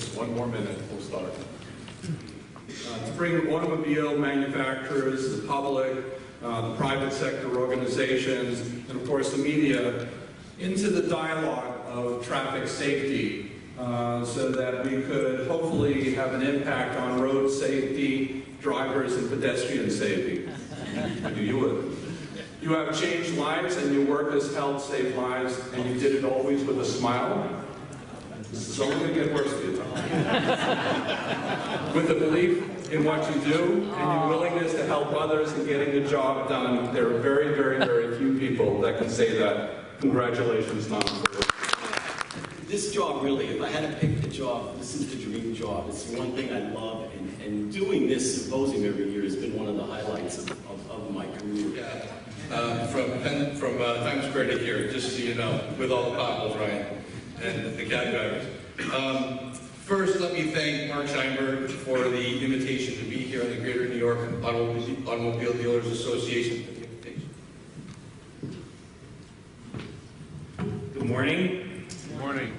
Just one more minute, we'll start. To bring automobile manufacturers, the public, the private sector organizations, and of course the media into the dialogue of traffic safety so that we could hopefully have an impact on road safety, drivers, and pedestrian safety. You would. You have changed lives and your work has helped save lives, and you did it always with a smile. This is only going to get worse for you, Tom. With the belief in what you do and your willingness to help others in getting the job done, there are very, very, very few people that can say that. Congratulations, Tom. This job, really, if I had to pick the job, this is the dream job. It's the one thing I love, and doing this symposium every year has been one of the highlights of my career. Yeah. From Times Square to here, just so you know, with all the potholes, Ryan, and the cab drivers. First, let me thank Mark Steinberg for the invitation to be here in the Greater New York Automobile Dealers Association. Good morning. Good morning.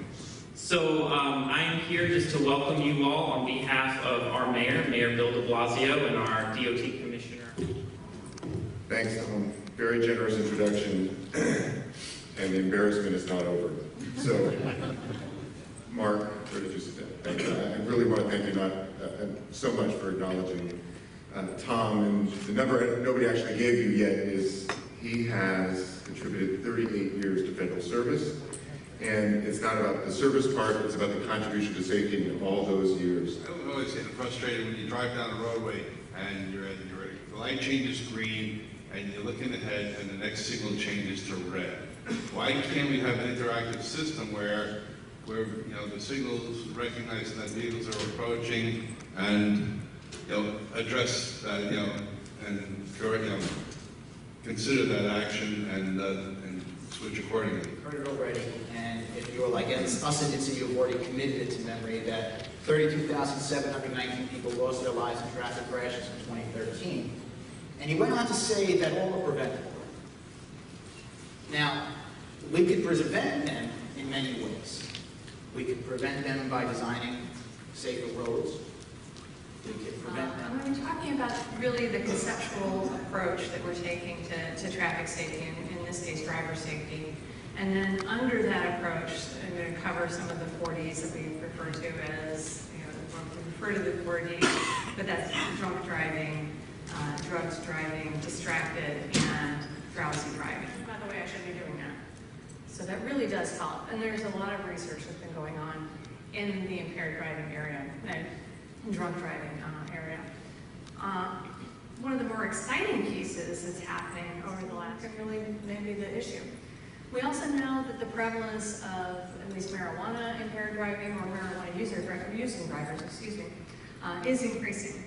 So I am here just to welcome you all on behalf of our mayor, Mayor Bill de Blasio, and our DOT commissioner. Thanks, Tom. Very generous introduction, and the embarrassment is not over. So, Mark, where did you sit down? I really want to thank you so much for acknowledging Tom. And the number nobody actually gave you yet is he has contributed 38 years to federal service. And it's not about the service part, it's about the contribution to safety in all those years. I always get frustrated when you drive down the roadway and the light changes green and you're looking ahead and the next signal changes to red. Why can't we have an interactive system where the signals recognize that vehicles are approaching and address that, and consider that action and switch accordingly. Heard it already, and if you're like us, and you've already committed it to memory that 32,719 people lost their lives in traffic crashes in 2013. And he went on to say that all are preventable. Now, we could prevent them in many ways. We could prevent them by designing safer roads. We could prevent them. I'm talking about really the conceptual approach that we're taking to traffic safety, and in this case, driver safety. And then under that approach, I'm going to cover some of the 40s that we refer to as, we refer to the 40s, but that's drunk driving, drugs driving, distracted, and drowsy driving. By the way, I shouldn't be doing that. So that really does help. And there's a lot of research that's been going on in the impaired driving area, and drunk driving area. One of the more exciting pieces that's happening over the last, and really maybe the issue. We also know that the prevalence of at least marijuana impaired driving or marijuana using drivers, is increasing.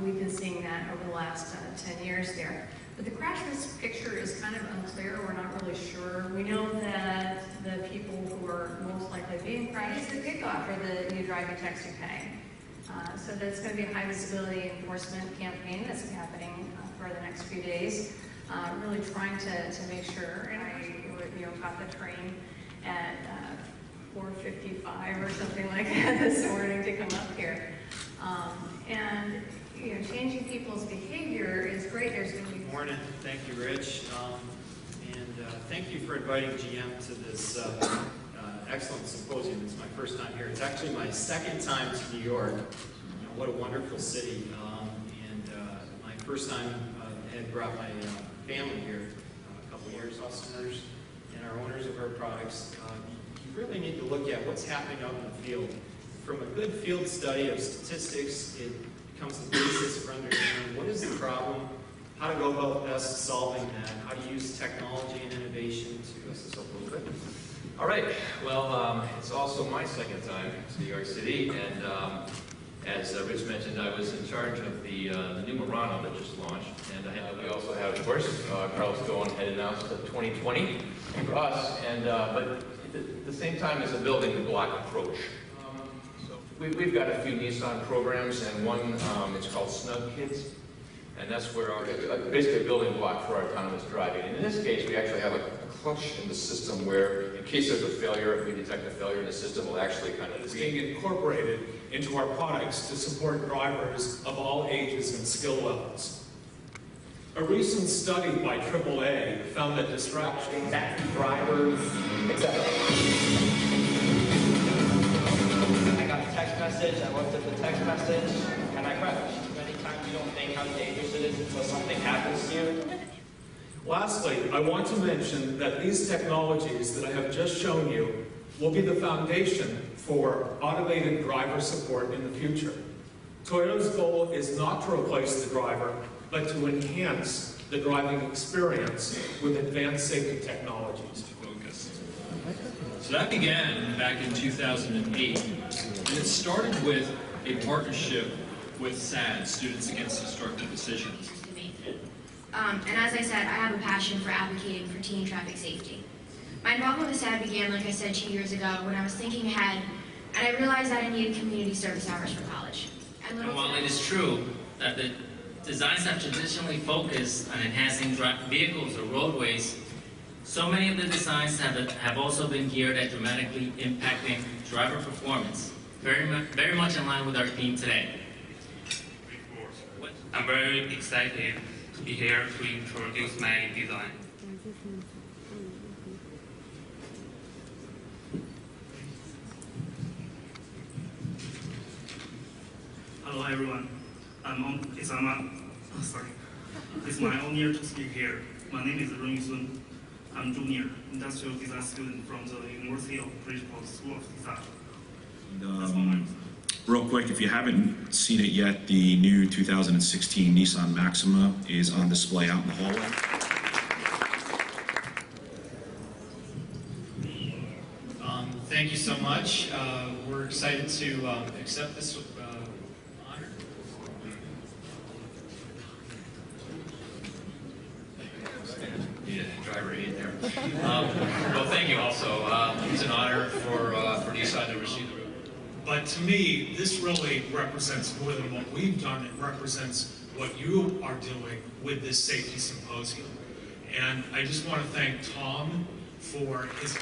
We've been seeing that over the last 10 years there. But the crash risk picture is kind of unclear. We're not really sure. We know that the people who are most likely being crashed is the kickoff for the new driving text you pay. So that's going to be a high visibility enforcement campaign that's happening for the next few days. Really trying to make sure, and I caught the train at 4:55 or something like that this morning to come up here. And changing people's behavior is great. There's going to be morning. Thank you, Rich, and thank you for inviting GM to this excellent symposium. It's my first time here. It's actually my second time to New York. What a wonderful city. And my first time had brought my family here a couple years, customers and our owners of our products. You really need to look at what's happening out in the field. From a good field study of statistics, it becomes the basis for understanding what is the problem, how to go about best solving that, how to use technology and innovation to assist us a little bit. All right, well, it's also my second time to New York City, and as Rich mentioned, I was in charge of the new Murano that just launched, and we also have, of course, Carlos Ghosn had announced the 2020 for us, and but at the same time as a building block approach. So we've got a few Nissan programs, and one it's called Snug Kids, and that's where our basically a building block for our autonomous driving. And in this case, we actually have a clutch in the system where, in case there's a failure, if we detect a failure in the system, will actually kind of is being incorporated into our products to support drivers of all ages and skill levels. A recent study by AAA found that distractions, drivers, etc. I got a text message, I looked at the text message, and I crashed. Many times you don't think how dangerous it is until something happens to you. Lastly, I want to mention that these technologies that I have just shown you will be the foundation for automated driver support in the future. Toyota's goal is not to replace the driver, but to enhance the driving experience with advanced safety technologies. So that began back in 2008, and it started with a partnership with SAD, Students Against Destructive Decisions. And as I said, I have a passion for advocating for teen traffic safety. My involvement with SAD began, like I said, 2 years ago when I was thinking ahead, and I realized that I needed community service hours for college. And while it is true that the designs have traditionally focused on enhancing vehicles or roadways, so many of the designs have also been geared at dramatically impacting driver performance, very much in line with our theme today. I'm very excited to be here to introduce my design. Hello everyone. It's my honor to speak here. My name is Run Yun. I'm junior industrial design student from the University of Bridgeport School of Design. Real quick, if you haven't seen it yet, the new 2016 Nissan Maxima is on display out in the hallway. Thank you so much. We're excited to accept this honor. Need a driver aid there. Well, thank you also. It's an honor for Nissan to receive the. But to me, this really represents more than what we've done. It represents what you are doing with this safety symposium. And I just want to thank Tom for his